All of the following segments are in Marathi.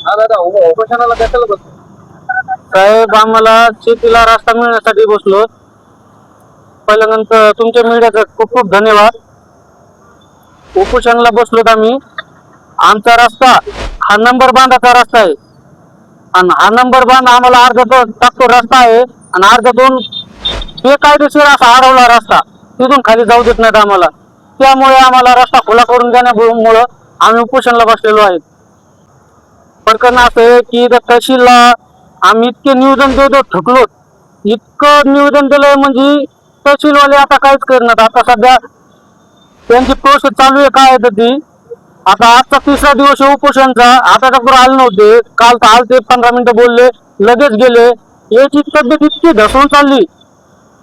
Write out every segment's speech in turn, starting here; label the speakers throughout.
Speaker 1: हा दादा उपोषणाला कशाला बसलो?
Speaker 2: साहेब, आम्हाला शेतीला रस्ता मिळण्यासाठी बसलो. पहिल्यानंतर तुमच्या मीडियाचा खूप खूप धन्यवाद. उपोषणाला बसलोत आम्ही. आमचा रस्ता हा नंबर बांधाचा रस्ता आहे आणि हा नंबर बांध आम्हाला अर्धा दोन टाकतो रस्ता आहे आणि अर्धा दोन बेकायदेशीर असा अडवला रस्ता, तिथून खाली जाऊ देत नाहीत आम्हाला. त्यामुळे आम्हाला रस्ता खुला करून देण्यामुळं आम्ही उपोषणाला बसलेलो आहे. प्रकरण असं आहे की त्या तहसीलला आम्ही इतके निवेदन देतो, थकलो. इतकं निवेदन दिलंय म्हणजे तहसीलवाले आता काहीच करणार. आता सध्या त्यांची प्रोसेस चालू आहे. काय आहे ती आता आजचा 3रा दिवस आहे उपोषणचा. आता तर आले नव्हते, काल तर आलते, 15 मिनिटं बोलले, लगेच गेले. याची तब्येत इतकी ढसून चालली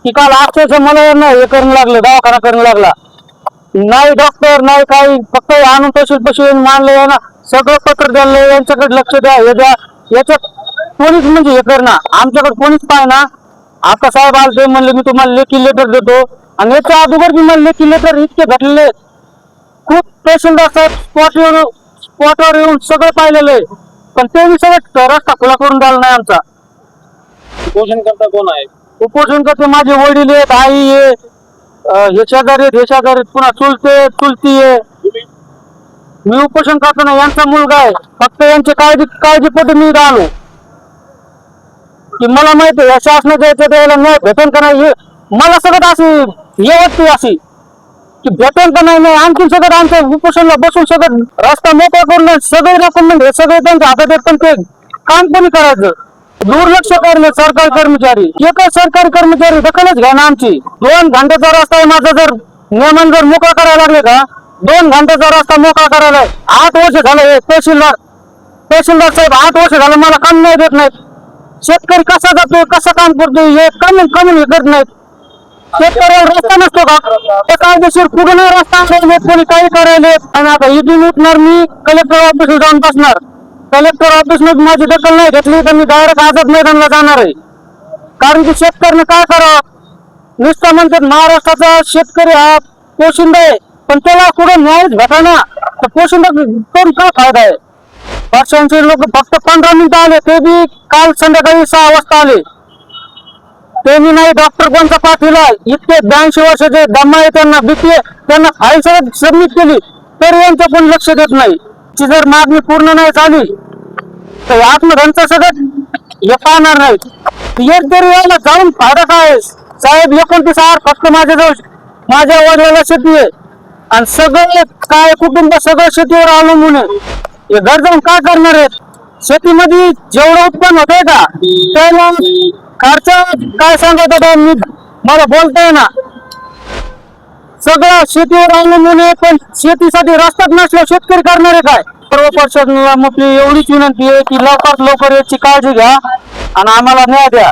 Speaker 2: की काल अक्षरशः मला ना हे करणं लागलं, दवाखाना करणं लागला. नाही डॉक्टर नाही काही, फक्त आणून तहसील पशी मानले ना, सगळं पत्र द्यायला यांच्याकडे लक्ष द्या, हे द्या. याच्यात कोणीच म्हणजे हे करणार, आमच्याकडे कोणीच पाय ना. आता साहेब आलते, म्हणले मी तुम्हाला लेखी लेटर देतो आणि याच्या अगोदर मी मला लेखी लेटर इतके भेटलेले. खूप तहसीलदार साहेब स्पॉटवर येऊन सगळं पाहिलेलं आहे, पण ते सगळं रस्ता खुला करून द्यायला नाही आमचा.
Speaker 1: उपोषण करता कोण आहे?
Speaker 2: उपोषण करते माझे वडील आहेत, आई आहे, हे शेजारी आहेत, हे शेजारी आहेत, पुन्हा चुलती आहे. मी उपोषण करताना यांचा मुलगा आहे. फक्त यांची काळजीपोटी मी इथं आलो की मला माहिती आहे या शासनाच्या याच्या द्यायला नाही भेटन का नाही. मला सगळं अशी हे वाटते अशी की भेटन का नाही. आणखी सगळं आमच्या उपोषणला बसून सगळं रस्ता मोकळा करून सगळे डॉक्युमेंट हे सगळे त्यांच्या हातात आहेत, पण ते काम कोणी करायचं? दुर्लक्ष करणे सरकारी कर्मचारी. एकच सरकारी कर्मचारी दखलच घ्या ना आमची. 2 घंट्याचा रस्ता आहे माझा, जर नियमन जर मोकळा करायला लागले का 2 घंट्याचा रस्ता मोकळा करायला 8 वर्ष झालं. हे तहसीलदार साहेब 8 वर्ष झालं मला काम नाही देत नाहीत. शेतकरी कसा जातोय, कसं काम करतोय हे कमी हे करत नाहीत. शेतकऱ्यावर रस्ता नसतो का? ते कायदेशीर कुठून रस्ता कोणी काही करायले. आणि आता इथून उठणार मी कलेक्टर ऑफिसला जाऊन बसणार. कलेक्टर ऑफिस मध्ये माझी दखल नाही घेतली तर मी डायरेक्ट आझाद मैदानाला जाणार आहे. कारण की शेतकऱ्याने काय करावं, नुसतं म्हणतात महाराष्ट्राचा शेतकरी हा पोशिंदा आहे, पण त्याला कुठं न्यायच भेटाना तर पोशिंदा करून काय फायदा आहे? वर्षांचे लोक फक्त 15 मिनिटं आले, ते बी काल संध्याकाळी 6 वाजता आले. त्यांनी नाही डॉक्टर कोणता पाठविला. इतके 82 वर्षाचे दमा आहे त्यांना, भीती आहे त्यांना, फाईल सगळं सबमिट केली तरी यांचं पण लक्ष देत नाही. जर मागणी पूर्ण नाही झाली तर आत्मधनचं सगळं हे पाहणार नाहीत. एक तरी यायला जाऊन फायदा काय साहेब? 29 फक्त माझ्या वडिलाला शेती आहे आणि सगळे काय कुटुंब सगळं शेतीवर अवलंबून आहे. हे घर जाऊन काय करणार आहेत? शेतीमध्ये जेवढं उत्पन्न होतंय का त्याला खर्च काय सांगत होता मी, मला बोलतोय ना. सगळं शेतीवर अवलंबून आहे, पण शेतीसाठी रस्ताच नसला शेतकरी करणार आहे काय? सर्व प्रशासनाला आपली एवढीच विनंती आहे की लवकरात लवकर याची काळजी घ्या आणि आम्हाला न्याय द्या.